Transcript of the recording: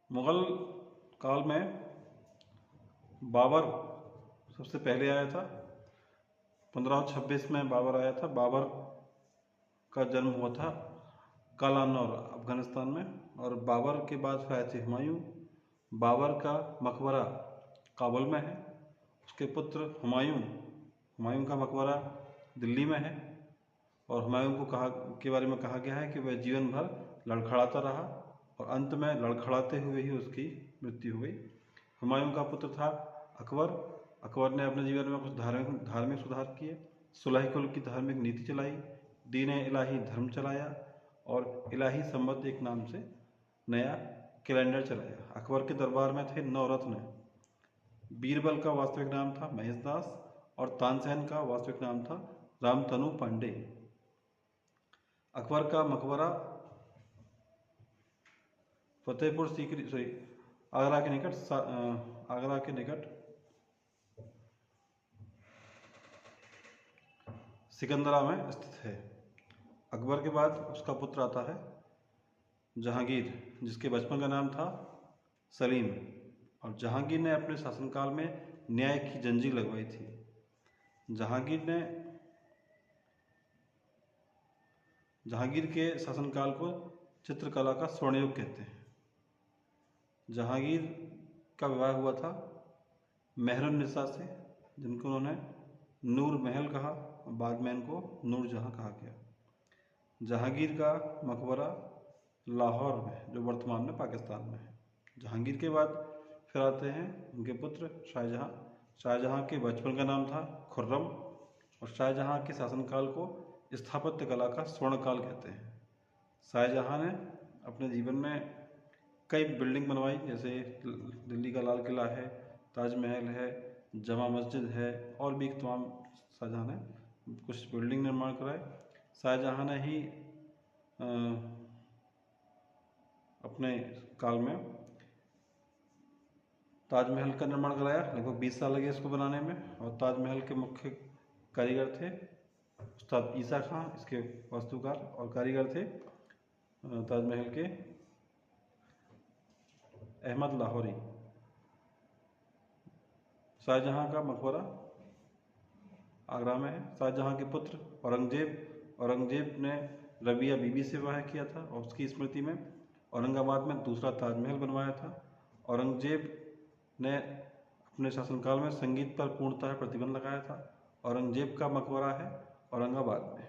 मुग़ल काल में बाबर सबसे पहले आया था। 1526 में बाबर आया था। बाबर का जन्म हुआ था कालानौर अफ़गानिस्तान में, और बाबर के बाद फिर आए थे हुमायूं। बाबर का मकबरा काबुल में है। उसके पुत्र हुमायूं का मकबरा दिल्ली में है। और हुमायूं को के बारे में कहा गया है कि वह जीवन भर लड़खड़ाता रहा और अंत में लड़खड़ाते हुए ही उसकी मृत्यु हो गई। हुमायूं का पुत्र था अकबर। अकबर ने अपने जीवन में कुछ धार्मिक सुधार किए, सुलह कुल की धार्मिक नीति चलाई, दीन इलाही धर्म चलाया और इलाही संबत एक नाम से नया कैलेंडर चलाया। अकबर के दरबार में थे 9 रत्न। बीरबल का वास्तविक नाम था महेशदास और तानसेन का वास्तविक नाम था रामतनु पांडे। अकबर का मकबरा फतेहपुर सीकरी आगरा के निकट सिकंदरा में स्थित है। अकबर के बाद उसका पुत्र आता है जहांगीर, जिसके बचपन का नाम था सलीम। और जहांगीर ने अपने शासनकाल में न्याय की जंजीर लगवाई थी। जहांगीर के शासनकाल को चित्रकला का स्वर्णयुग कहते हैं। जहांगीर का विवाह हुआ था मेहरुन्निसा से, जिनको उन्होंने नूर महल कहा और बाद में इनको नूरजहां कहा गया। जहांगीर का मकबरा लाहौर में, जो वर्तमान में पाकिस्तान में है। जहांगीर के बाद फिर आते हैं उनके पुत्र शाहजहां। शाहजहां के बचपन का नाम था खुर्रम और शाहजहां के शासनकाल को स्थापत्य कला का स्वर्णकाल कहते हैं। शाहजहां ने अपने जीवन में कई बिल्डिंग बनवाई, जैसे दिल्ली का लाल किला है, ताजमहल है, जमा मस्जिद है, और भी तमाम शाहजहां ने कुछ बिल्डिंग निर्माण कराए। शाहजहां ने ही अपने काल में ताजमहल का निर्माण कराया। लगभग 20 साल लगे इसको बनाने में, और ताजमहल के मुख्य कारीगर थे उस्ताद ईसा खां, इसके वास्तुकार, और कारीगर थे ताजमहल के अहमद लाहौरी। शाहजहां का मकबरा आगरा में है। शाहजहां के पुत्र औरंगजेब ने रबिया बीबी से विवाह किया था और उसकी स्मृति में औरंगाबाद में दूसरा ताजमहल बनवाया था। औरंगजेब ने अपने शासनकाल में संगीत पर पूर्णतः प्रतिबंध लगाया था। औरंगजेब का मकबरा है औरंगाबाद में।